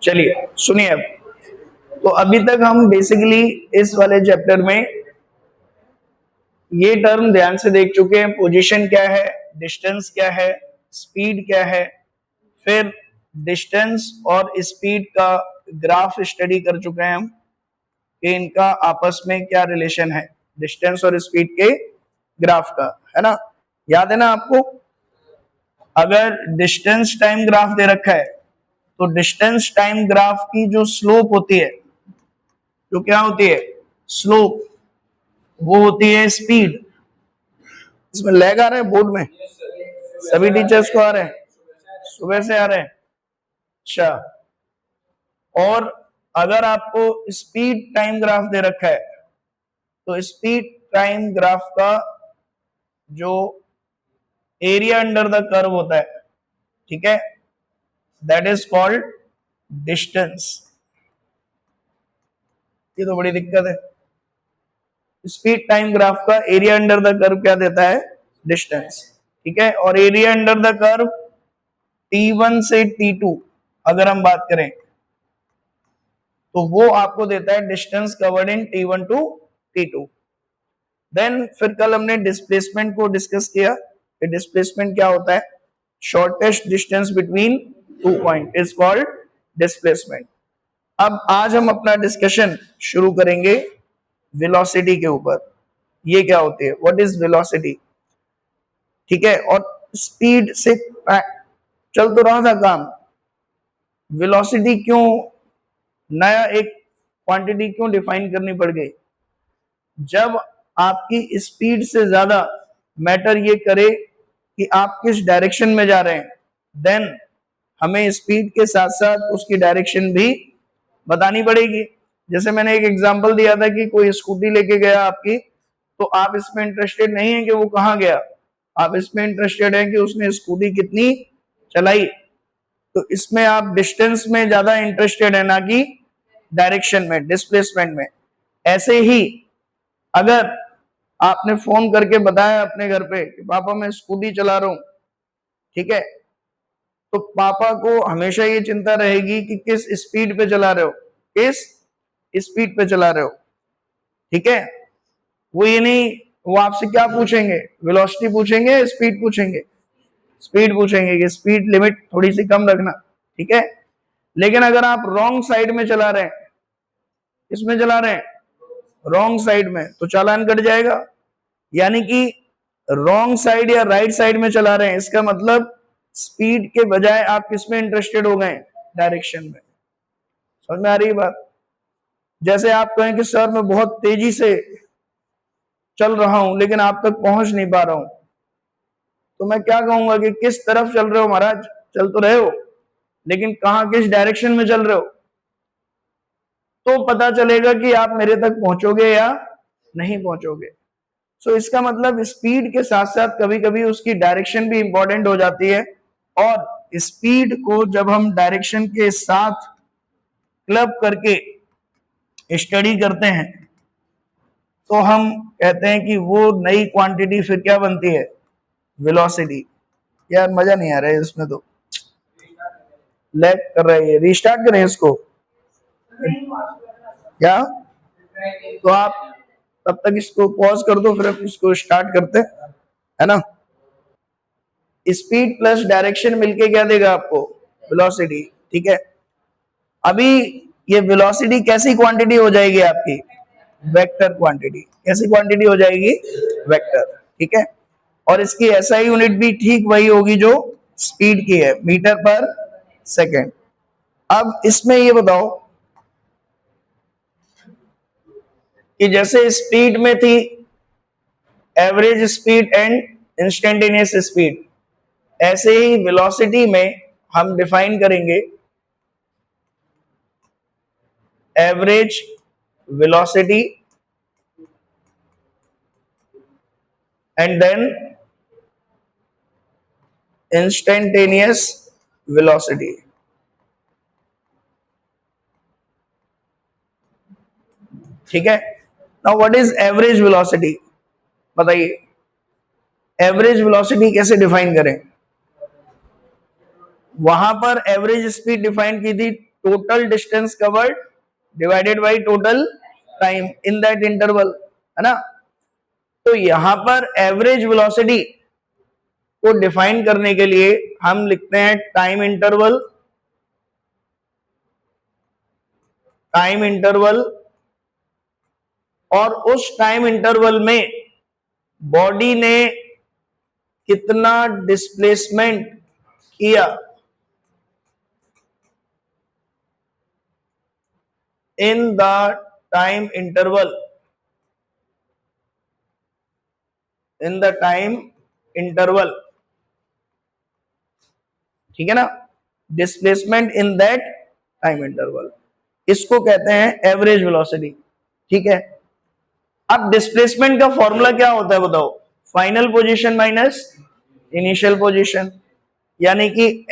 चलिए सुनिए अब। तो अभी तक हम बेसिकली इस वाले चैप्टर में ये टर्म ध्यान से देख चुके हैं। पोजीशन क्या है, डिस्टेंस क्या है, स्पीड क्या है, फिर डिस्टेंस और स्पीड का ग्राफ स्टडी कर चुके हैं हम कि इनका आपस में क्या रिलेशन है, डिस्टेंस और स्पीड के ग्राफ का, है ना। याद है ना आपको? अगर डिस्टेंस टाइम ग्राफ दे रखा है तो डिस्टेंस टाइम ग्राफ की जो स्लोप होती है, जो क्या होती है, स्लोप, वो होती है स्पीड। इसमें लैग आ रहा है बोर्ड में? सभी टीचर्स को आ रहे हैं? सुबह से आ रहे हैं? अच्छा। और अगर आपको स्पीड टाइम ग्राफ दे रखा है तो स्पीड टाइम ग्राफ का जो एरिया अंडर द कर्व होता है, ठीक है, दैट इज कॉल्ड डिस्टेंस। ये तो बड़ी दिक्कत है। स्पीड टाइम ग्राफ का एरिया अंडर द कर्व क्या देता है? डिस्टेंस, ठीक है। और area under the curve T1 से T2 अगर हम बात करें तो वो आपको देता है distance covered in T1 to T2। Then फिर कल हमने डिस्प्लेसमेंट को डिस्कस किया कि डिस्प्लेसमेंट क्या होता है। Shortest distance between two point is called displacement. अब आज हम अपना डिस्कशन शुरू करेंगे वेलोसिटी के ऊपर। ये क्या होती है, व्हाट इज वेलोसिटी, ठीक है। और स्पीड से चल तो रहा था काम, वेलोसिटी क्यों नया एक क्वांटिटी क्यों डिफाइन करनी पड़ गई? जब आपकी स्पीड से ज्यादा मैटर ये करे कि आप किस डायरेक्शन में जा रहे हैं, देन हमें स्पीड के साथ साथ उसकी डायरेक्शन भी बतानी पड़ेगी। जैसे मैंने एक एग्जांपल दिया था कि कोई स्कूटी लेके गया आपकी, तो आप इसमें इंटरेस्टेड नहीं है कि वो कहाँ गया, आप इसमें इंटरेस्टेड है कि उसने स्कूटी कितनी चलाई। तो इसमें आप डिस्टेंस में ज्यादा इंटरेस्टेड है ना कि डायरेक्शन में, डिस्प्लेसमेंट में। ऐसे ही अगर आपने फोन करके बताया अपने घर पे कि पापा मैं स्कूटी चला रहा हूं, ठीक है, तो पापा को हमेशा ये चिंता रहेगी कि किस स्पीड पे चला रहे हो, किस स्पीड पे चला रहे हो, ठीक है। वो ये नहीं, वो आपसे क्या पूछेंगे, वेलोसिटी पूछेंगे, स्पीड पूछेंगे, स्पीड पूछेंगे कि स्पीड लिमिट थोड़ी सी कम रखना, ठीक है। लेकिन अगर आप रॉन्ग साइड में चला रहे हैं, इसमें चला रहे हैं रॉन्ग साइड में, तो चालान कट जाएगा। यानी कि रॉन्ग साइड या राइट साइड में चला रहे हैं, इसका मतलब स्पीड के बजाय आप किस में इंटरेस्टेड हो गए, डायरेक्शन में। समझ में आ रही है बात? जैसे आप कहें कि सर मैं बहुत तेजी से चल रहा हूं लेकिन आप तक पहुंच नहीं पा रहा हूं, तो मैं क्या कहूंगा कि किस तरफ चल रहे हो महाराज, चल तो रहे हो लेकिन कहां, किस डायरेक्शन में चल रहे हो, तो पता चलेगा कि आप मेरे तक पहुंचोगे या नहीं पहुंचोगे। सो इसका मतलब स्पीड के साथ साथ कभी कभी उसकी डायरेक्शन भी इंपॉर्टेंट हो जाती है। और स्पीड को जब हम डायरेक्शन के साथ क्लब करके स्टडी करते हैं तो हम कहते हैं कि वो नई क्वांटिटी फिर क्या बनती है, वेलोसिटी। यार मजा नहीं आ रहा है इसमें, तो लैग कर रहा है। रीस्टार्ट करें इसको क्या? तो आप तब तक इसको पॉज कर दो, फिर इसको स्टार्ट करते हैं, है ना। स्पीड प्लस डायरेक्शन मिलके क्या देगा आपको, वेलोसिटी, ठीक है। अभी ये वेलोसिटी कैसी क्वांटिटी हो जाएगी आपकी, वेक्टर क्वांटिटी। कैसी क्वांटिटी हो जाएगी, वेक्टर, ठीक है। और इसकी एसआई यूनिट भी ठीक वही होगी जो स्पीड की है, मीटर पर सेकेंड। अब इसमें ये बताओ कि जैसे स्पीड में थी average speed and instantaneous speed, ऐसे ही वेलोसिटी में हम डिफाइन करेंगे average velocity and then instantaneous velocity, ठीक है। Now what is average velocity, बताइए। एवरेज वेलोसिटी कैसे डिफाइन करें? वहां पर एवरेज स्पीड डिफाइन की थी total distance covered divided by total time in that interval, है ना। तो यहां पर एवरेज वेलोसिटी को डिफाइन करने के लिए हम लिखते हैं टाइम इंटरवल, और उस टाइम इंटरवल में बॉडी ने कितना डिस्प्लेसमेंट किया इन द टाइम इंटरवल, ठीक है ना, displacement in that time interval, इसको कहते हैं एवरेज वेलोसिटी। ठीक है, अब डिस्प्लेसमेंट का फॉर्मूला क्या होता है बताओ? Final position minus initial position, यानी कि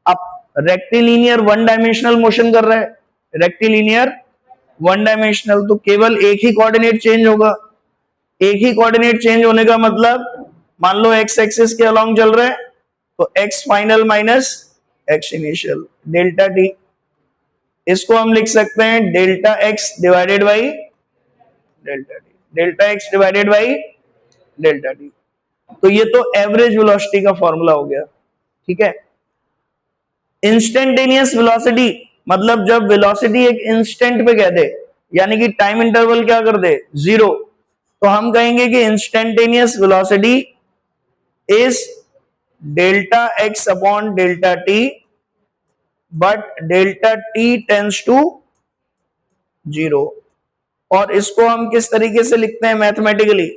आप रेक्टिलिनियर वन डायमेंशनल मोशन कर रहे हैं, रेक्टिलिनियर वन डायमेंशनल, तो केवल एक ही कोऑर्डिनेट चेंज होगा। एक ही कोऑर्डिनेट चेंज होने का मतलब, मान लो एक्स एक्सिस के अलोंग चल रहे हैं, तो x final minus x initial, delta T. इसको हम लिख सकते हैं delta x divided by delta T, delta x divided by delta T. तो ये तो एवरेज वेलोसिटी का फॉर्मूला हो गया। ठीक है, इंस्टेंटेनियस वेलोसिटी मतलब जब वेलोसिटी एक इंस्टेंट पे कह दे, यानी कि टाइम इंटरवल क्या कर दे, 0, तो हम कहेंगे कि instantaneous velocity is delta x upon delta t, but delta t tends to 0। और इसको हम किस तरीके से लिखते हैं mathematically?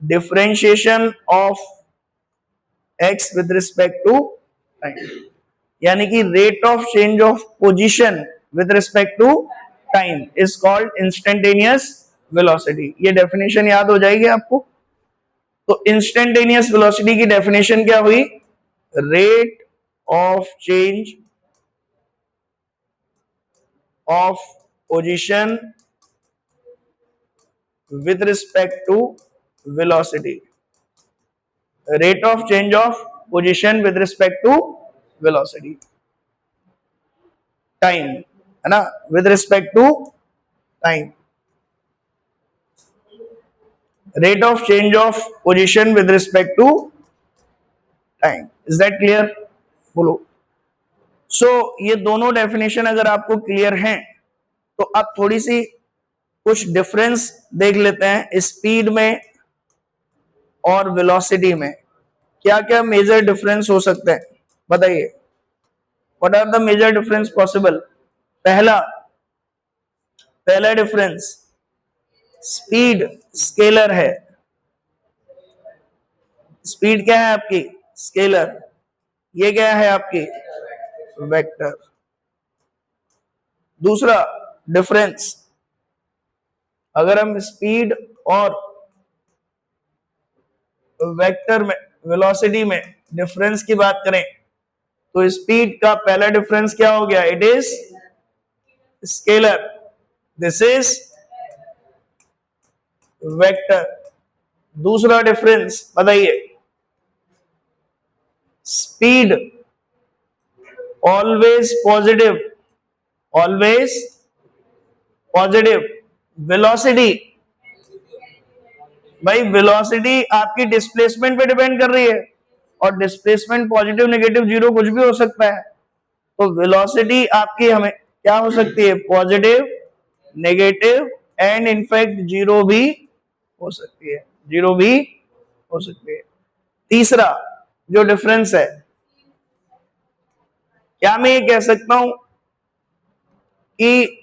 Differentiation of x with respect to time, यानी कि rate of change of position with respect to time is called instantaneous velocity. ये डेफिनेशन याद हो जाएगी आपको। तो इंस्टेंटेनियस वेलोसिटी की डेफिनेशन क्या हुई? Rate of change of position with respect to velocity, rate of change of position with respect to velocity, time, है ना, with respect to time, rate of change of position with respect to time, is that clear? बोलो। सो ये दोनों definition अगर आपको clear हैं, तो अब थोड़ी सी कुछ डिफरेंस देख लेते हैं स्पीड में और वेलोसिटी में। क्या क्या मेजर डिफरेंस हो सकते हैं बताइए? What are the major difference possible? पहला डिफरेंस, स्पीड स्केलर है। स्पीड क्या है आपकी? स्केलर। ये क्या है आपकी? वेक्टर। दूसरा डिफरेंस, अगर हम स्पीड और वेक्टर में, वेलोसिटी में डिफरेंस की बात करें, तो स्पीड का पहला डिफरेंस क्या हो गया? It is scalar, this is vector. दूसरा डिफरेंस बताइए? Speed always positive, always positive. Velocity, भाई वेलोसिटी आपकी डिस्प्लेसमेंट पे डिपेंड कर रही है, और डिस्प्लेसमेंट पॉजिटिव नेगेटिव जीरो कुछ भी हो सकता है। तो वेलोसिटी आपकी हमें क्या हो सकती है? Positive, negative and in fact zero भी हो सकती है, जीरो भी हो सकती है। तीसरा जो डिफरेंस है, क्या मैं ये कह सकता हूं कि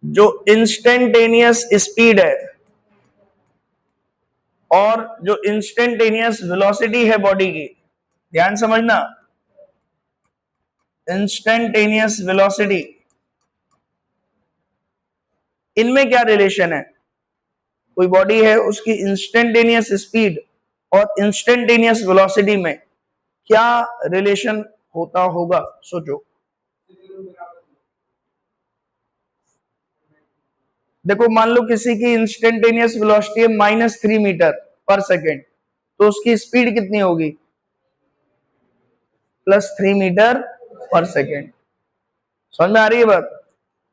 जो इंस्टेंटेनियस स्पीड है और जो इंस्टेंटेनियस वेलोसिटी है बॉडी की, ध्यान समझना, इंस्टेंटेनियस वेलोसिटी, इनमें क्या रिलेशन है? कोई बॉडी है, उसकी इंस्टेंटेनियस स्पीड और इंस्टेंटेनियस वेलोसिटी में क्या रिलेशन होता होगा? सोचो। देखो, मान लो किसी की इंस्टेंटेनियस वेलोसिटी है -3 मीटर पर सेकेंड, तो उसकी स्पीड कितनी होगी? प्लस 3 मीटर पर सेकेंड। समझ में आ रही है बात?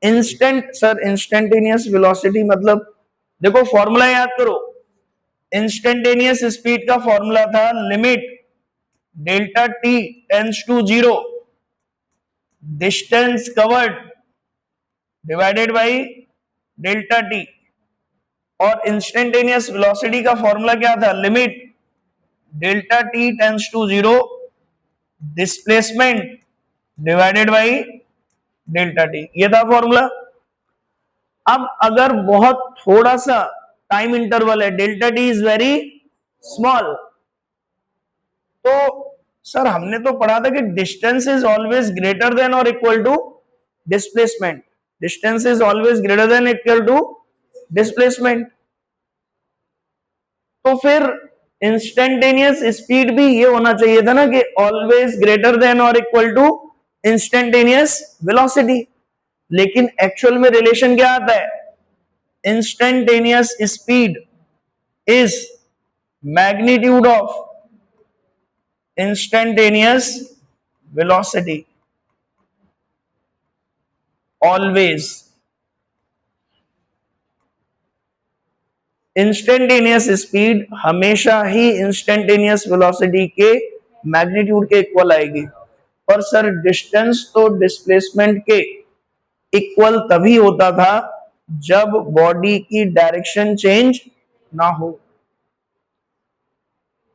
इंस्टेंट सर, इंस्टेंटेनियस वेलोसिटी मतलब देखो फॉर्मूला याद करो। इंस्टेंटेनियस स्पीड का फॉर्मूला था limit delta t tends to 0 distance covered divided by delta t, और इंस्टेंटेनियस वेलोसिटी का फॉर्मूला क्या था? Limit delta t tends to 0 displacement divided by delta t, ये था फॉर्मूला। अब अगर बहुत थोड़ा सा टाइम इंटरवल है, delta t is very small, तो सर हमने तो पढ़ा था कि distance is always greater than और equal to displacement. Distance is always greater than equal to displacement, तो फिर इंस्टेंटेनियस स्पीड भी ये होना चाहिए था ना कि ऑलवेज ग्रेटर देन और इक्वल टू इंस्टेंटेनियस वेलोसिटी। लेकिन एक्चुअल में रिलेशन क्या आता है? Instantaneous speed is magnitude of instantaneous velocity always. Instantaneous speed हमेशा ही इंस्टेंटेनियस वेलोसिटी के मैग्नीट्यूड के इक्वल आएगी। और सर डिस्टेंस तो डिस्प्लेसमेंट के इक्वल तभी होता था जब बॉडी की डायरेक्शन चेंज ना हो।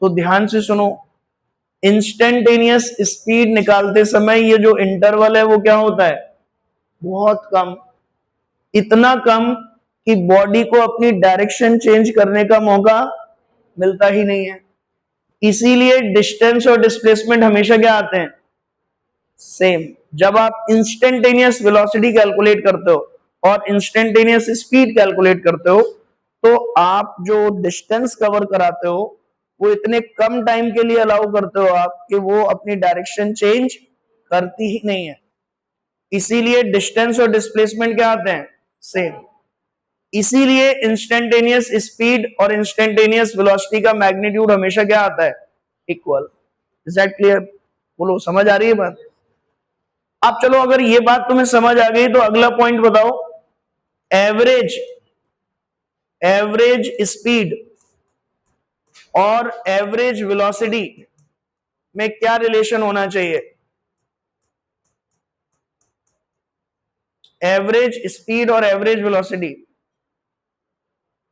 तो ध्यान से सुनो, इंस्टेंटेनियस स्पीड निकालते समय ये जो इंटरवल है वो क्या होता है? बहुत कम, इतना कम कि बॉडी को अपनी डायरेक्शन चेंज करने का मौका मिलता ही नहीं है। इसीलिए डिस्टेंस और डिस्प्लेसमेंट हमेशा क्या आते हैं? सेम। जब आप इंस्टेंटेनियस वेलोसिटी कैलकुलेट करते हो और इंस्टेंटेनियस स्पीड कैलकुलेट करते हो, तो आप जो डिस्टेंस कवर कराते हो वो इतने कम टाइम के लिए अलाउ करते हो आप कि वो अपनी डायरेक्शन चेंज करती ही नहीं है। इसीलिए डिस्टेंस और डिस्प्लेसमेंट क्या आते हैं? सेम। इसीलिए इंस्टेंटेनियस स्पीड और इंस्टेंटेनियस वेलोसिटी का मैग्नीट्यूड हमेशा क्या आता है? इक्वल। Is that clear? बोलो, समझ आ रही है बात? अब चलो, अगर ये बात तुम्हें समझ आ गई तो अगला पॉइंट बताओ। एवरेज स्पीड और एवरेज वेलोसिटी में क्या रिलेशन होना चाहिए? एवरेज स्पीड और एवरेज वेलोसिटी,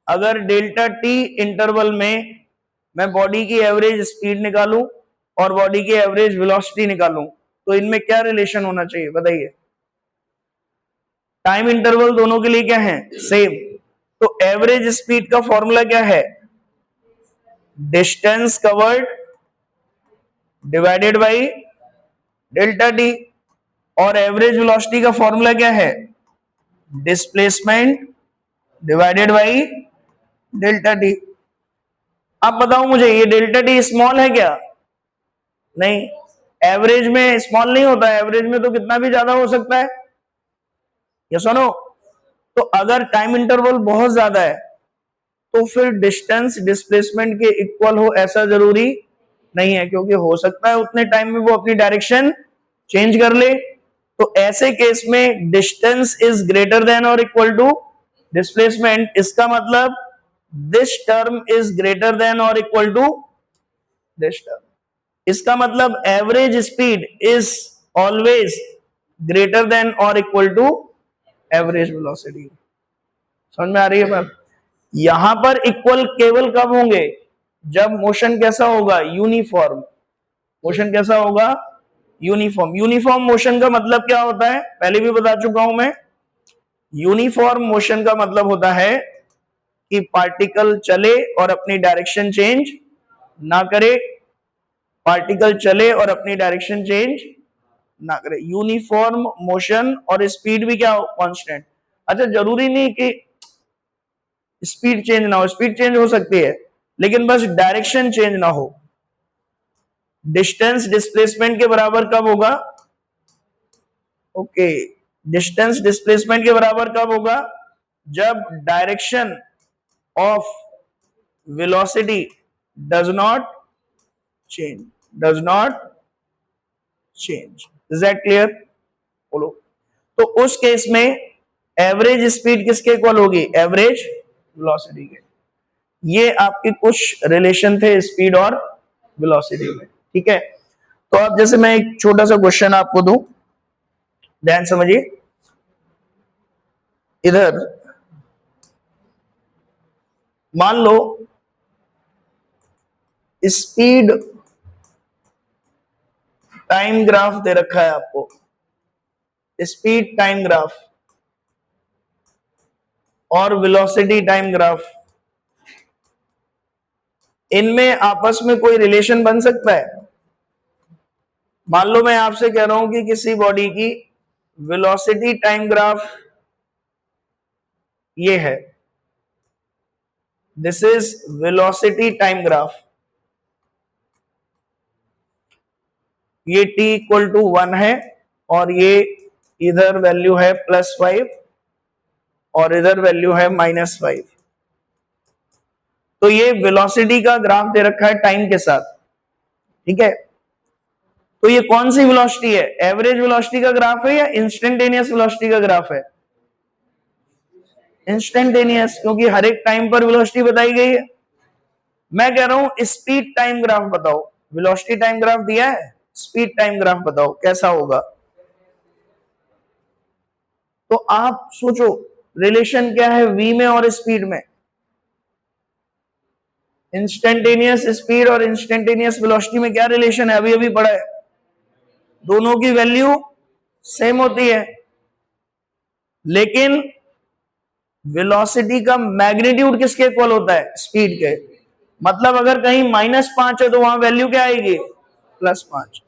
अगर डेल्टा टी इंटरवल में मैं बॉडी की एवरेज स्पीड निकालूं और बॉडी की एवरेज वेलोसिटी निकालूं, तो इनमें क्या रिलेशन होना चाहिए बताइए? टाइम इंटरवल दोनों के लिए क्या है? सेम। तो एवरेज स्पीड का फॉर्मूला क्या है? Distance covered divided by delta t. और एवरेज वेलोसिटी का फॉर्मूला क्या है? Displacement divided by delta T. अब बताओ मुझे, ये डेल्टा टी स्मॉल है क्या? नहीं, एवरेज में स्मॉल नहीं होता है, एवरेज में तो कितना भी ज्यादा हो सकता है। ये सुनो, तो अगर टाइम इंटरवल बहुत ज्यादा है तो फिर डिस्टेंस डिस्प्लेसमेंट के इक्वल हो ऐसा जरूरी नहीं है, क्योंकि हो सकता है उतने टाइम में वो अपनी डायरेक्शन चेंज कर ले। तो ऐसे केस में डिस्टेंस इज ग्रेटर देन और इक्वल टू डिस्प्लेसमेंट। इसका मतलब this term is greater than और इक्वल टू दिस टर्म। इसका मतलब average speed is always greater than और इक्वल टू एवरेज वेलोसिटी। समझ में आ रही है बात? यहां पर इक्वल केवल कब होंगे? जब मोशन कैसा होगा? यूनिफॉर्म। मोशन कैसा होगा? यूनिफॉर्म। यूनिफॉर्म मोशन का मतलब क्या होता है? पहले भी बता चुका हूं मैं। यूनिफॉर्म मोशन का मतलब होता है कि पार्टिकल चले और अपनी डायरेक्शन चेंज ना करे। पार्टिकल चले और अपनी डायरेक्शन चेंज ना करे। Uniform motion. और स्पीड भी क्या हो? कांस्टेंट। अच्छा, जरूरी नहीं कि स्पीड चेंज ना हो, स्पीड चेंज हो सकती है लेकिन बस डायरेक्शन चेंज ना हो। डिस्टेंस डिस्प्लेसमेंट के बराबर कब होगा? ओके, डिस्टेंस डिस्प्लेसमेंट के बराबर कब होगा? जब direction of velocity does not change. Change. Is that clear? बोलो। तो उस केस में एवरेज स्पीड किसके इक्वल होगी? एवरेज वेलोसिटी के। ये आपके कुछ रिलेशन थे स्पीड और वेलोसिटी में, ठीक है। तो अब जैसे मैं एक छोटा सा क्वेश्चन आपको दूं, ध्यान समझिए। इधर मान लो स्पीड टाइम ग्राफ दे रखा है आपको, स्पीड टाइम ग्राफ और वेलोसिटी टाइम ग्राफ, इनमें आपस में कोई रिलेशन बन सकता है? मान लो मैं आपसे कह रहा हूं कि किसी बॉडी की वेलोसिटी टाइम ग्राफ ये है, this is velocity time graph, ये t इक्वल टू 1 है और ये इधर वैल्यू है +5 और इधर वैल्यू है -5। तो ये वेलोसिटी का ग्राफ दे रखा है टाइम के साथ, ठीक है। तो ये कौन सी वेलोसिटी है? एवरेज वेलोसिटी का ग्राफ है या इंस्टेंटेनियस वेलोसिटी का ग्राफ है? इंस्टेंटेनियस, क्योंकि हर एक टाइम पर वेलोसिटी बताई गई है। मैं कह रहा हूं स्पीड टाइम ग्राफ बताओ, वेलोसिटी टाइम ग्राफ दिया है, स्पीड टाइम ग्राफ बताओ कैसा होगा। तो आप सोचो रिलेशन क्या है v में और स्पीड में? इंस्टेंटेनियस स्पीड और इंस्टेंटेनियस वेलोसिटी में क्या रिलेशन है? अभी अभी पढ़ा है, दोनों की वैल्यू सेम होती है, लेकिन वेलोसिटी का मैग्नीट्यूड किसके इक्वल होता है? स्पीड के। मतलब अगर कहीं -5 है तो वहां वैल्यू क्या आएगी? +5।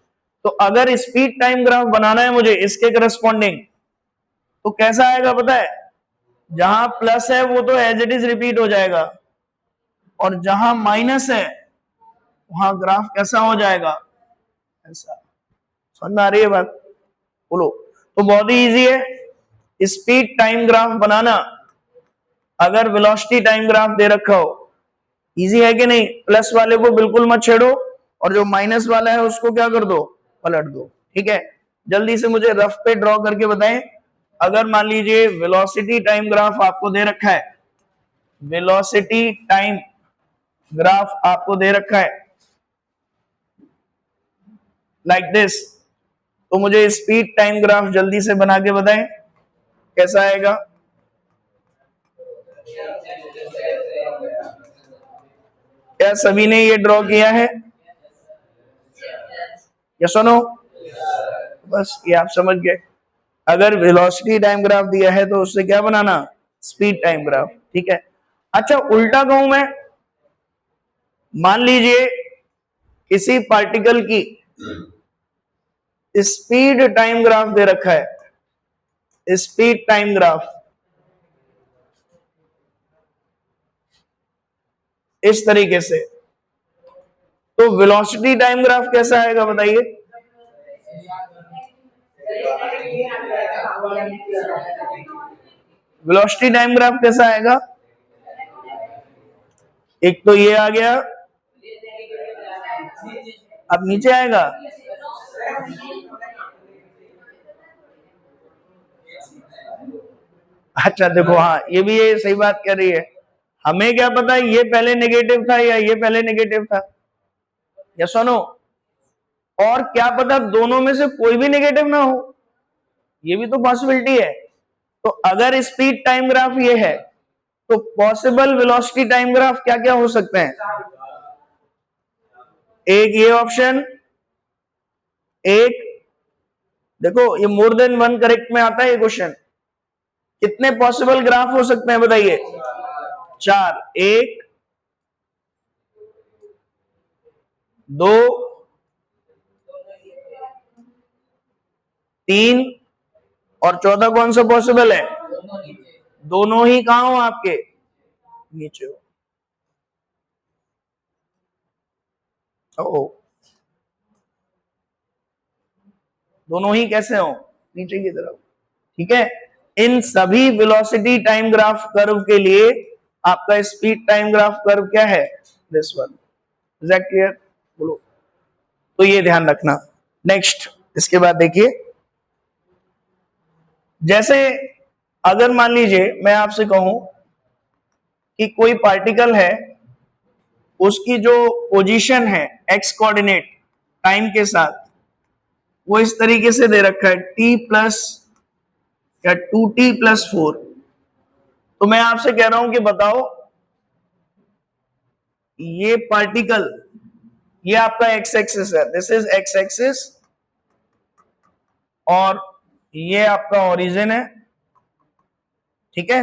तो अगर स्पीड टाइम ग्राफ बनाना है मुझे इसके करस्पॉन्डिंग, तो कैसा आएगा पता है? जहां प्लस है वो तो एज इट इज रिपीट हो जाएगा, और जहां माइनस है वहां ग्राफ कैसा हो जाएगा? ऐसा। समझ में आ रही है बात? बोलो। तो बहुत ही इजी है स्पीड टाइम ग्राफ बनाना अगर वेलोसिटी टाइम ग्राफ दे रखा हो। इजी है कि नहीं? प्लस वाले को बिल्कुल मत छेड़ो और जो माइनस वाला है उसको क्या कर दो? पलट दो, ठीक है। जल्दी से मुझे रफ पे ड्रॉ करके बताएं। अगर मान लीजिए वेलोसिटी टाइम ग्राफ आपको दे रखा है, वेलोसिटी टाइम ग्राफ आपको दे रखा है लाइक दिस, तो मुझे स्पीड टाइम ग्राफ जल्दी से बना के बताएं कैसा आएगा। क्या सभी ने ये ड्रॉ किया है? या सुनो, बस ये आप समझ गए। अगर वेलोसिटी टाइम ग्राफ दिया है तो उससे क्या बनाना? स्पीड टाइम ग्राफ, ठीक है। अच्छा उल्टा कहूं मैं, मान लीजिए किसी पार्टिकल की स्पीड टाइम ग्राफ दे रखा है, स्पीड टाइम ग्राफ इस तरीके से, तो वेलोसिटी टाइम ग्राफ कैसा आएगा बताइए? वेलोसिटी टाइम ग्राफ कैसा आएगा? एक तो ये आ गया, अब नीचे आएगा। अच्छा देखो, हाँ ये भी ये सही बात कह रही है। हमें क्या पता ये पहले नेगेटिव था या ये पहले नेगेटिव था, या सुनो, और क्या पता दोनों में से कोई भी नेगेटिव ना हो, ये भी तो पॉसिबिलिटी है। तो अगर स्पीड टाइम ग्राफ ये है तो पॉसिबल वेलोसिटी टाइम ग्राफ क्या क्या हो सकते हैं? एक ये ऑप्शन, एक देखो ये मोर देन वन करेक्ट में आता है ये क्वेश्चन। कितने पॉसिबल ग्राफ हो सकते हैं बताइए? 4, 1, 2, 3 और चौथा कौन सा पॉसिबल है? दोनों ही कहां हो आपके? नीचे हो। दोनों ही कैसे हो? नीचे की तरफ, ठीक है। इन सभी वेलोसिटी टाइम ग्राफ कर्व के लिए आपका स्पीड टाइम ग्राफ कर्व क्या है? This one. Is that clear? बोलो। तो ये ध्यान रखना। नेक्स्ट इसके बाद देखिए, जैसे अगर मान लीजिए मैं आपसे कहूं कि कोई पार्टिकल है, उसकी जो पोजीशन है एक्स कोऑर्डिनेट टाइम के साथ, वो इस तरीके से दे रखा है t प्लस या 2t+4। तो मैं आपसे कह रहा हूं कि बताओ, ये पार्टिकल, ये आपका एक्स एक्सिस है, दिस इज एक्स एक्सिस, और ये आपका ओरिजिन है, ठीक है।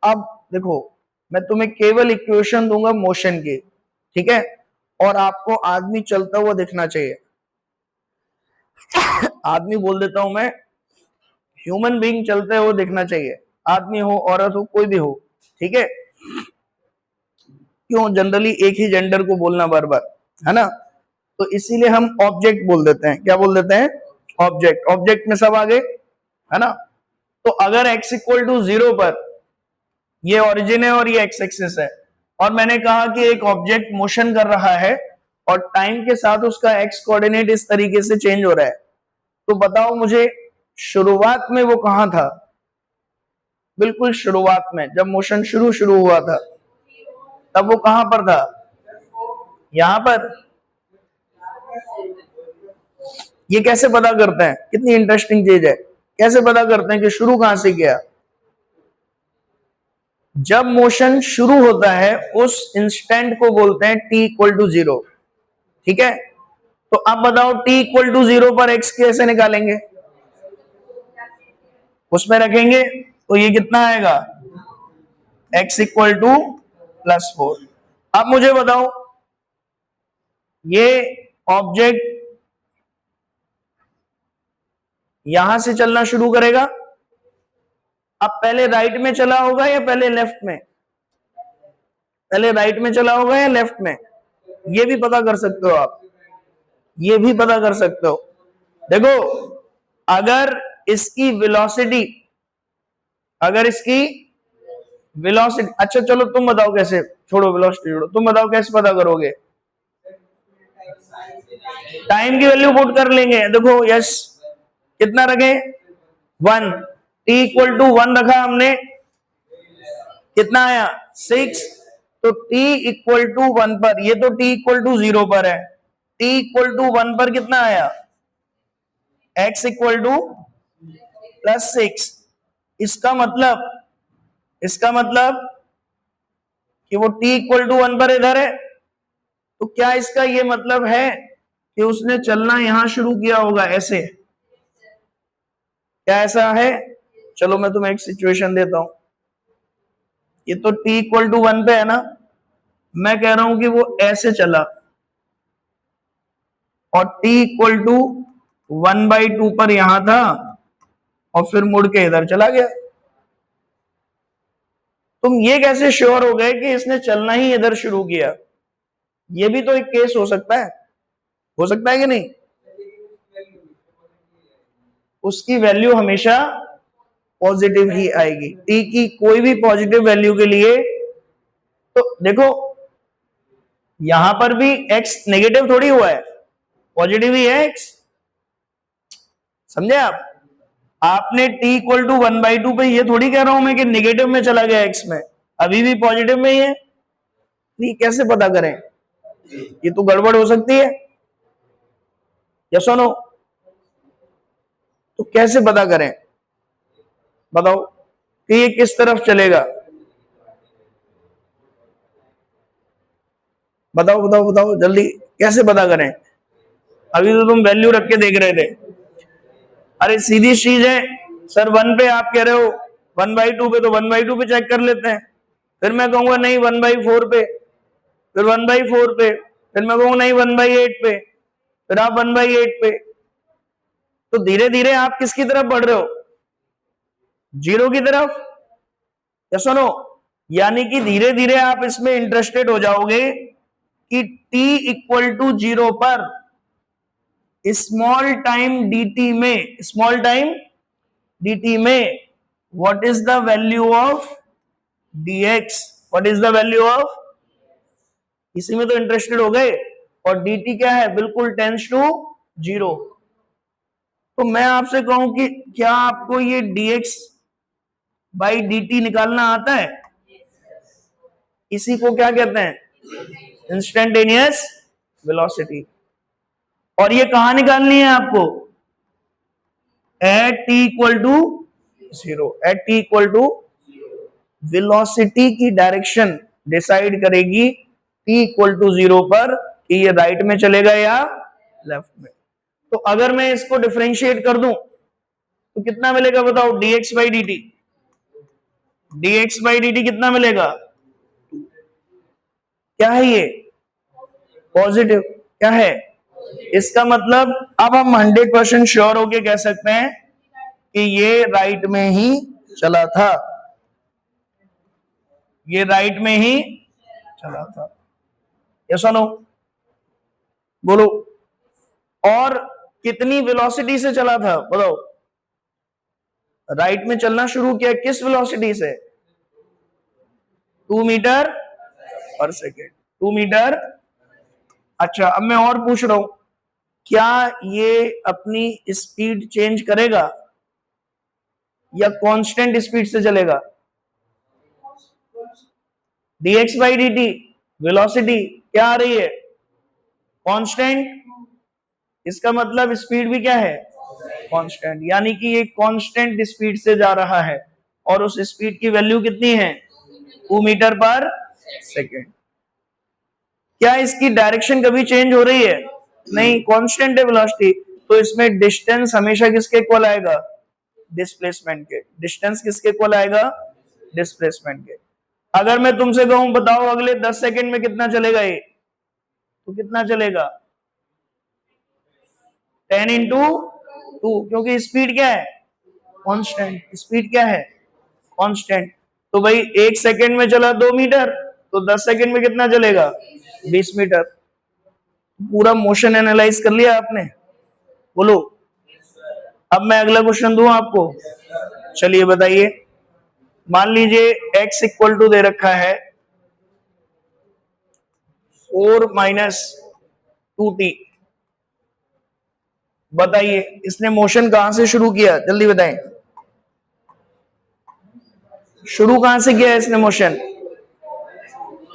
अब देखो, मैं तुम्हें केवल इक्वेशन दूंगा मोशन की, ठीक है, और आपको आदमी चलता हुआ दिखना चाहिए। आदमी बोल देता हूं मैं, ह्यूमन बीइंग चलते हुए दिखना चाहिए, आदमी हो औरत हो कोई भी हो, ठीक है। क्यों, जनरली एक ही जेंडर को बोलना बार बार, है ना, तो इसीलिए हम ऑब्जेक्ट बोल देते हैं। क्या बोल देते हैं? ऑब्जेक्ट। ऑब्जेक्ट में सब आ गए, है ना। तो अगर x इक्वल टू 0 पर, ये ओरिजिन है और ये एक्स एक्सिस है, और मैंने कहा कि एक ऑब्जेक्ट मोशन कर रहा है और टाइम के साथ उसका एक्स कोऑर्डिनेट इस तरीके से चेंज हो रहा है, तो बताओ मुझे शुरुआत में वो कहां था? बिल्कुल शुरुआत में, जब मोशन शुरू हुआ था, तब वो कहां पर था? यहां पर। ये कैसे पता करते हैं? कितनी इंटरेस्टिंग चीज है। कैसे पता करते हैं कि शुरू कहां से किया? जब मोशन शुरू होता है उस इंस्टेंट को बोलते हैं t इक्वल टू 0, ठीक है। तो अब बताओ t इक्वल टू 0 पर x कैसे निकालेंगे? उसमें रखेंगे तो ये कितना आएगा? x equal to +4। अब मुझे बताओ, ये ऑब्जेक्ट यहां से चलना शुरू करेगा, अब पहले राइट में चला होगा या पहले लेफ्ट में? पहले राइट में चला होगा या लेफ्ट में? ये भी पता कर सकते हो आप, ये भी पता कर सकते हो। देखो, अगर इसकी वेलोसिटी, अच्छा चलो तुम बताओ कैसे, छोड़ो वेलोसिटी छोड़ो, तुम बताओ कैसे पता करोगे? टाइम की वैल्यू पुट कर लेंगे। देखो, यस, कितना रखे? 1। t इक्वल टू 1 रखा हमने, कितना आया? 6। तो t इक्वल टू 1 पर, ये तो t इक्वल टू 0 पर है, t इक्वल टू 1 पर कितना आया? x equal to +6। इसका मतलब कि वो t इक्वल टू 1 पर इधर है, तो क्या इसका ये मतलब है कि उसने चलना यहां शुरू किया होगा ऐसे? क्या ऐसा है? चलो मैं तुम्हें एक सिचुएशन देता हूं। ये तो t इक्वल टू 1 पे है ना, मैं कह रहा हूं कि वो ऐसे चला और t इक्वल टू 1/2 पर यहां था और फिर मुड़ के इधर चला गया। तुम ये कैसे श्योर हो गए कि इसने चलना ही इधर शुरू किया? ये भी तो एक केस हो सकता है कि नहीं? उसकी वैल्यू हमेशा पॉजिटिव ही आएगी। t की कोई भी पॉजिटिव वैल्यू के लिए, तो देखो यहां पर भी x नेगेटिव थोड़ी हुआ है, पॉजिटिव ही है x, समझे आप? आपने t इक्वल टू 1/2 पे, ये थोड़ी कह रहा हूं मैं कि नेगेटिव में चला गया x में, अभी भी पॉजिटिव में ही है। ये कैसे पता करें? ये तो गड़बड़ हो सकती है, या सुनो, तो कैसे पता करें? बताओ कि ये किस तरफ चलेगा? बताओ जल्दी, कैसे पता करें? अभी तो तुम वैल्यू रख के देख रहे थे। अरे सीधी चीज है सर, 1 पे आप कह रहे हो, 1/2 पे, तो 1/2 पे चेक कर लेते हैं। फिर मैं कहूंगा नहीं 1/4 पे, फिर 1/4 पे, फिर मैं कहूंगा नहीं 1/8 पे, फिर आप 1/8 पे। तो धीरे धीरे आप किसकी तरफ बढ़ रहे हो? 0 की तरफ, या सुनो, यानी कि धीरे धीरे आप इसमें इंटरेस्टेड हो जाओगे कि t इक्वल टू 0 पर स्मॉल टाइम dt में what is the value of dx, what is the value of, इसी में तो इंटरेस्टेड हो गए। और dt क्या है? बिल्कुल टेंस टू 0। तो मैं आपसे कहूं कि क्या आपको ये dx बाई dt निकालना आता है? इसी को क्या कहते हैं? Instantaneous velocity. और ये कहां निकालनी है आपको? At t equal to 0। At t equal to velocity की डायरेक्शन डिसाइड करेगी t इक्वल टू 0 पर कि ये राइट में चलेगा या लेफ्ट में। तो अगर मैं इसको डिफरेंशिएट कर दूं तो कितना मिलेगा बताओ? dx by dt। dx by dt कितना मिलेगा? क्या है ये? पॉजिटिव। क्या है इसका मतलब? अब हम 100% श्योर होके कह सकते हैं कि ये राइट में ही चला था, ये राइट में ही चला था। यस और नो? बोलो। और कितनी वेलोसिटी से चला था बताओ? राइट में चलना शुरू किया किस वेलोसिटी से? 2 मीटर पर सेकेंड। 2 मीटर। अच्छा, अब मैं और पूछ रहा हूं, क्या ये अपनी स्पीड चेंज करेगा या कांस्टेंट स्पीड से चलेगा? dx बाई dt वेलोसिटी क्या आ रही है? कांस्टेंट। इसका मतलब स्पीड भी क्या है? कांस्टेंट। यानी कि ये कांस्टेंट स्पीड से जा रहा है और उस स्पीड की वैल्यू कितनी है? 2 मीटर पर सेकेंड। क्या इसकी डायरेक्शन कभी चेंज हो रही है? नहीं, कांस्टेंट है वेलोसिटी। तो इसमें डिस्टेंस हमेशा किसके इक्वल आएगा? डिस्प्लेसमेंट के। डिस्टेंस किसके इक्वल आएगा? डिस्प्लेसमेंट के। अगर मैं तुमसे कहूं बताओ अगले 10 सेकंड में कितना चलेगा ये, तो कितना चलेगा? 10 इंटू 2, क्योंकि स्पीड क्या है? कांस्टेंट। स्पीड क्या है? कांस्टेंट। तो भाई 1 सेकंड में चला 2 मीटर, तो 10 सेकंड में कितना चलेगा? 20 मीटर। पूरा मोशन एनालाइज कर लिया आपने? बोलो। अब मैं अगला क्वेश्चन दूं आपको। चलिए बताइए। मान लीजिए x इक्वल टू दे रखा है 4 माइनस 2t। बताइए इसने मोशन कहां से शुरू किया? जल्दी बताएं। शुरू कहां से किया इसने motion?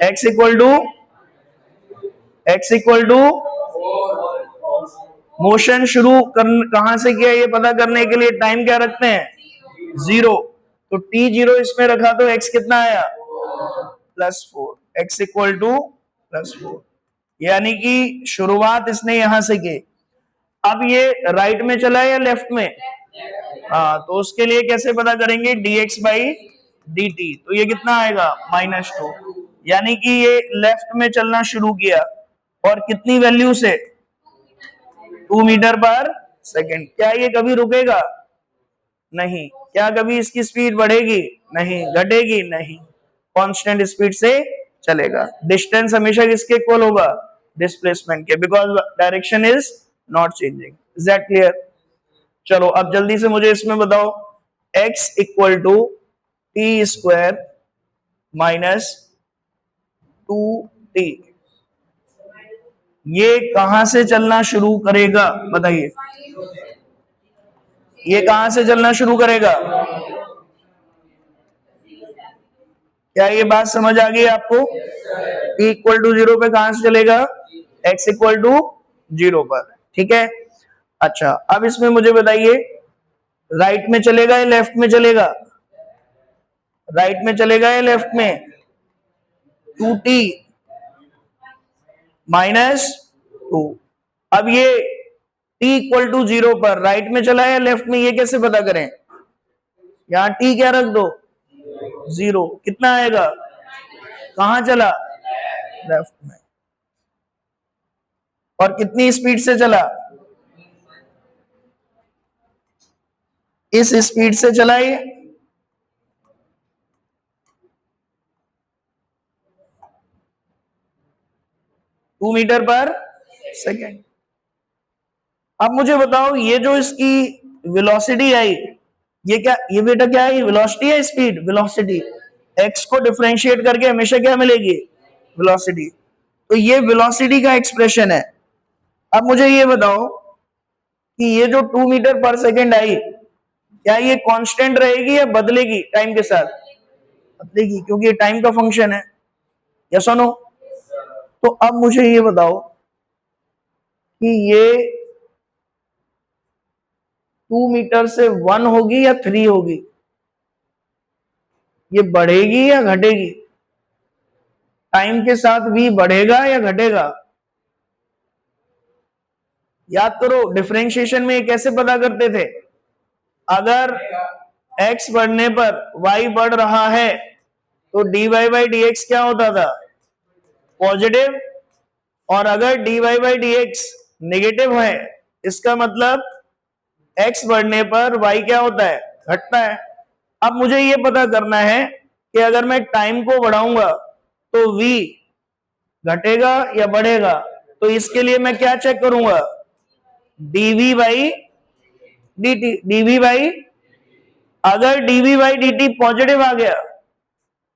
x equal to motion शुरू कहां से किया ये पता करने के लिए टाइम क्या रखते हैं? 0। तो t0 इसमें रखा तो x कितना आया? +4। x equal to +4। यानी कि शुरुआत इसने यहां से की। अब ये राइट में चला या लेफ्ट में? हाँ, तो उसके लिए कैसे पता करेंगे? dx by dt। तो ये कितना आएगा? -2। यानी कि ये लेफ्ट में चलना शुरू किया और कितनी वैल्यू से? 2 मीटर पर सेकेंड। क्या ये कभी रुकेगा? नहीं। क्या कभी इसकी स्पीड बढ़ेगी? नहीं। घटेगी? नहीं। कांस्टेंट स्पीड से चलेगा। डिस्टेंस हमेशा किसके इक्वल होगा? डिस्प्लेसमेंट के, because direction is not changing. Is that clear? चलो अब जल्दी से मुझे इसमें बताओ। x equal to t square minus 2t, ये कहां से चलना शुरू करेगा? बताइए, ये कहां से चलना शुरू करेगा? क्या ये बात समझ आ गई आपको? t इक्वल टू 0 पे कहां से चलेगा? x इक्वल टू 0 पर। ठीक है। अच्छा, अब इसमें मुझे बताइए राइट में चलेगा या लेफ्ट में चलेगा? राइट में चलेगा या लेफ्ट में? 2t minus 2। अब ये t इक्वल टू 0 पर राइट में चला है या लेफ्ट में, ये कैसे पता करें? यहां t क्या रख दो? 0। कितना आएगा? कहां चला? लेफ्ट में। और कितनी स्पीड से चला? इस स्पीड से चला ये। टू मीटर पर सेकेंड। अब मुझे बताओ ये जो इसकी वेलोसिटी आई, ये क्या, ये बेटा क्या है? वेलोसिटी है स्पीड? वेलोसिटी। x को डिफरेंशिएट करके हमेशा क्या मिलेगी? वेलोसिटी। तो ये वेलोसिटी का एक्सप्रेशन है। अब मुझे ये बताओ कि ये जो 2 मीटर पर सेकेंड आई, क्या ये कांस्टेंट रहेगी या बदलेगी टाइम के साथ? बदलेगी, क्योंकि ये टाइम का फंक्शन है। यस और नो? तो अब मुझे ये बताओ कि ये 2 मीटर से 1 होगी या 3 होगी? ये बढ़ेगी या घटेगी? टाइम के साथ v बढ़ेगा या घटेगा? याद करो, डिफरेंशिएशन में कैसे पता करते थे? अगर x बढ़ने पर y बढ़ रहा है तो dy बाई dx क्या होता था? पॉजिटिव। और अगर dy बाई dx नेगेटिव है, इसका मतलब x बढ़ने पर y क्या होता है? घटता है। अब मुझे ये पता करना है कि अगर मैं टाइम को बढ़ाऊंगा तो v घटेगा या बढ़ेगा। तो इसके लिए मैं क्या चेक करूंगा? dv by dt। dv by, अगर dv बाई dt पॉजिटिव आ गया,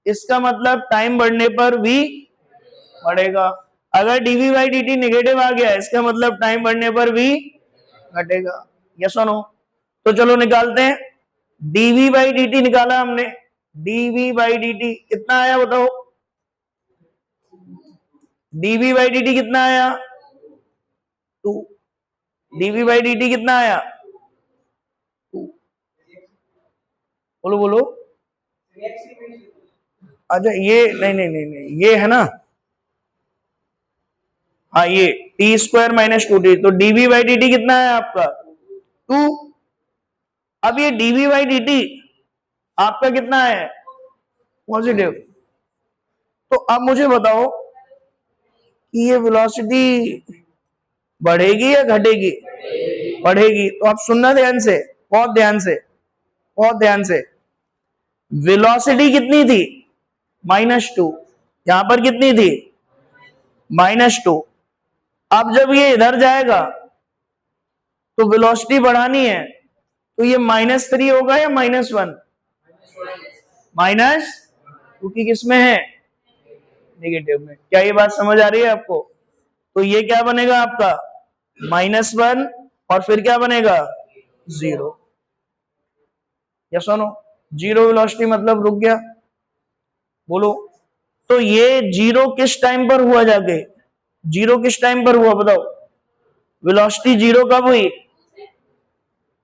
इसका मतलब टाइम बढ़ने पर v बढ़ेगा। अगर dv बाई dt नेगेटिव आ गया, इसका मतलब टाइम बढ़ने पर v घटेगा। यस और नो? तो चलो निकालते हैं। dv बाई dt निकाला हमने। dv बाई dt कितना आया बताओ? dv बाई dt कितना आया? 2। dv बाई dt कितना आया? 2। बोलो बोलो। अच्छा, ये नहीं, ये है ना, हाँ, ये टी स्क्वायर माइनस 2t, तो dv बाई dt कितना है आपका? 2। अब ये dv बाई dt आपका कितना है? पॉजिटिव। तो अब मुझे बताओ कि ये वेलोसिटी बढ़ेगी या घटेगी? बढ़ेगी। तो आप सुनना ध्यान से, बहुत ध्यान से, बहुत ध्यान से। वेलोसिटी कितनी थी? -2। यहां पर कितनी थी? -2। अब जब ये इधर जाएगा तो वेलोसिटी बढ़ानी है, तो ये -3 होगा या -1? माइनस, क्योंकि किसमें है? नेगेटिव में। क्या ये बात समझ आ रही है आपको? तो ये क्या बनेगा आपका? -1, और फिर क्या बनेगा? 0। यस और नो? 0 वेलोसिटी मतलब रुक गया। बोलो। तो ये 0 किस टाइम पर हुआ जाके? 0 किस टाइम पर हुआ बताओ? वेलोसिटी 0 कब हुई?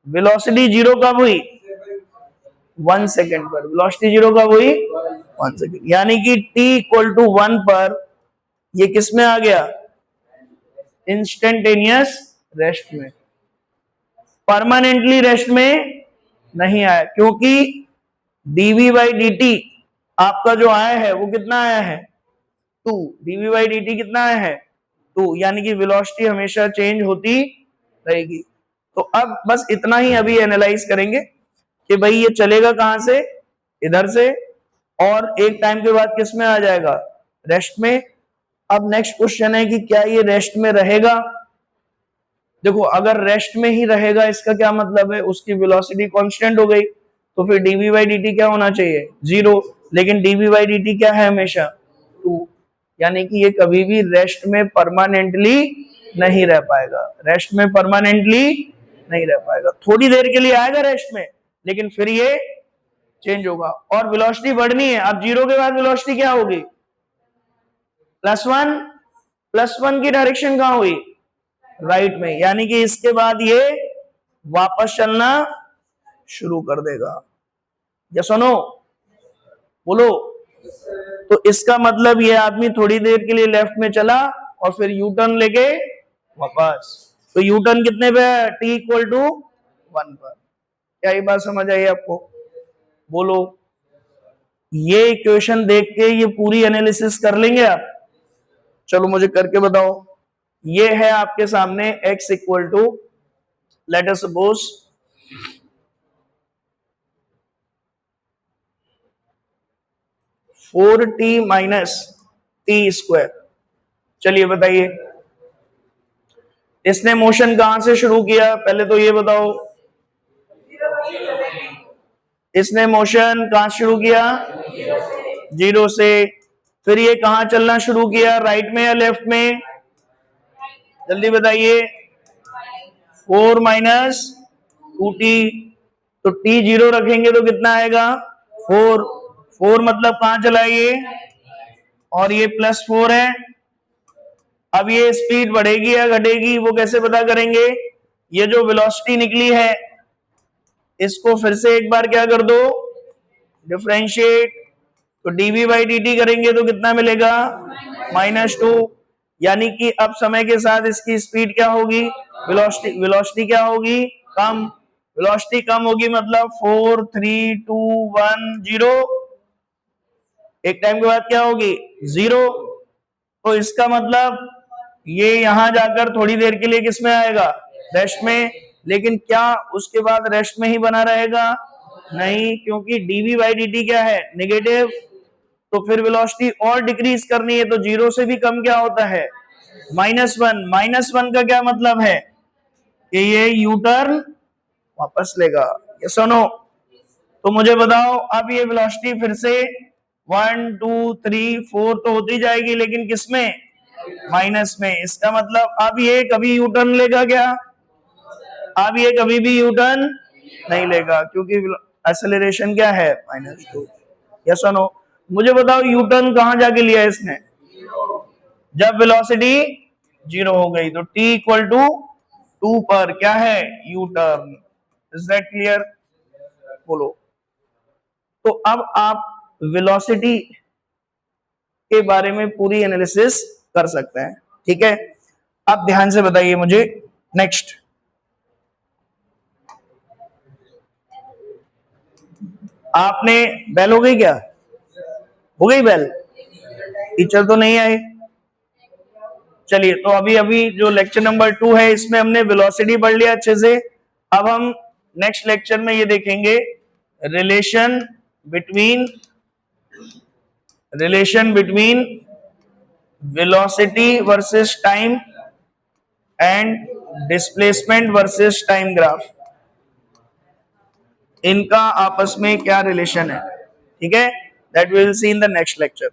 वेलोसिटी 0 कब हुई? 1 सेकेंड पर। वेलोसिटी 0 कब हुई? 1 सेकेंड। यानी कि t इक्वल टू 1 पर ये किस में आ गया? इंस्टेंटेनियस रेस्ट में। परमानेंटली रेस्ट में नहीं आया, क्योंकि dv बाई dt आपका जो आया है वो कितना आया है? 2। dv बाई dt कितना आया है? 2। यानी कि वेलोसिटी हमेशा चेंज होती रहेगी। तो अब बस इतना ही अभी एनालाइज करेंगे कि भाई ये चलेगा कहां से? इधर से, और एक टाइम के बाद किस में आ जाएगा? रेस्ट में। अब नेक्स्ट क्वेश्चन है कि क्या ये रेस्ट में रहेगा? देखो, अगर रेस्ट में ही रहेगा इसका क्या मतलब है? उसकी वेलोसिटी कांस्टेंट हो गई, तो फिर dv बाई dt क्या होना चाहिए? 0। लेकिन dv बाई dt क्या है? हमेशा 2। यानी कि ये कभी भी रेस्ट में परमानेंटली नहीं रह पाएगा। रेस्ट में परमानेंटली नहीं रह पाएगा। थोड़ी देर के लिए आएगा रेस्ट में, लेकिन फिर ये चेंज होगा। और वेलोसिटी बढ़नी है। अब 0 के बाद वेलोसिटी क्या होगी? +1। +1 की डायरेक्शन कहां हुई? राइट में। यानी कि इसके बाद ये वापस चलना शुरू कर देगा। यस और नो? बोलो। तो इसका मतलब ये आदमी थोड़ी देर के लिए लेफ्ट में चला और फिर यू टर्न लेके वापस। तो यू टर्न कितने पे है? t इक्वल टू 1 पर। क्या ये बात समझ आई आपको? बोलो। ये इक्वेशन देख के ये पूरी एनालिसिस कर लेंगे आप? चलो मुझे करके बताओ। ये है आपके सामने x equal to, let us suppose 4t minus t square. चलिए बताइए, इसने मोशन कहां से शुरू किया? पहले तो ये बताओ, इसने मोशन कहां शुरू किया? 0 से। फिर ये कहां चलना शुरू किया? राइट में या लेफ्ट में? जल्दी बताइए। 4 माइनस 2t, तो t 0 रखेंगे तो कितना आएगा 4, 4 मतलब कहां चला ये, और ये +4 है। अब ये स्पीड बढ़ेगी या घटेगी वो कैसे पता करेंगे, ये जो वेलोसिटी निकली है इसको फिर से एक बार क्या कर दो, डिफरेंशिएट, तो dv/dt करेंगे तो कितना मिलेगा -2, यानी कि अब समय के साथ इसकी स्पीड क्या होगी, वेलोसिटी क्या होगी, कम, वेलोसिटी कम होगी मतलब 4 3 2 1 0, एक टाइम के बाद क्या होगी 0। तो इसका मतलब ये यहां जाकर थोड़ी देर के लिए किस में आएगा, रेस्ट में, लेकिन क्या उसके बाद रेस्ट में ही बना रहेगा, नहीं, क्योंकि dv/dt क्या है नेगेटिव, तो फिर वेलोसिटी और डिक्रीज करनी है, तो 0 से भी कम क्या होता है -1, -1 का क्या मतलब है कि ये यू टर्न वापस लेगा, ये सुनो। तो मुझे बताओ अब ये वेलोसिटी फिर से 1 2 3 4 तो होती जाएगी, लेकिन किसमें, माइनस में, इसका मतलब अब ये कभी यू टर्न लेगा क्या, अब ये कभी भी यू टर्न नहीं लेगा, क्योंकि एक्सेलरेशन क्या है -2। यस और नो, मुझे बताओ यू टर्न कहां जाके लिया इसने, जब वेलोसिटी 0 हो गई, तो t इक्वल टू 2 पर क्या है U turn. Is that clear, बोलो। तो अब आप वेलोसिटी के बारे में पूरी एनालिसिस कर सकते हैं, ठीक है। अब ध्यान से बताइए मुझे, नेक्स्ट आपने बेल हो गई क्या, हो गई बेल, टीचर तो नहीं आए, चलिए। तो अभी अभी जो लेक्चर नंबर 2 है इसमें हमने वेलोसिटी पढ़ लिया अच्छे से। अब हम नेक्स्ट लेक्चर में ये देखेंगे relation between velocity versus time and displacement versus time graph, इनका आपस में क्या रिलेशन है, ठीक है, that will see in the next lecture.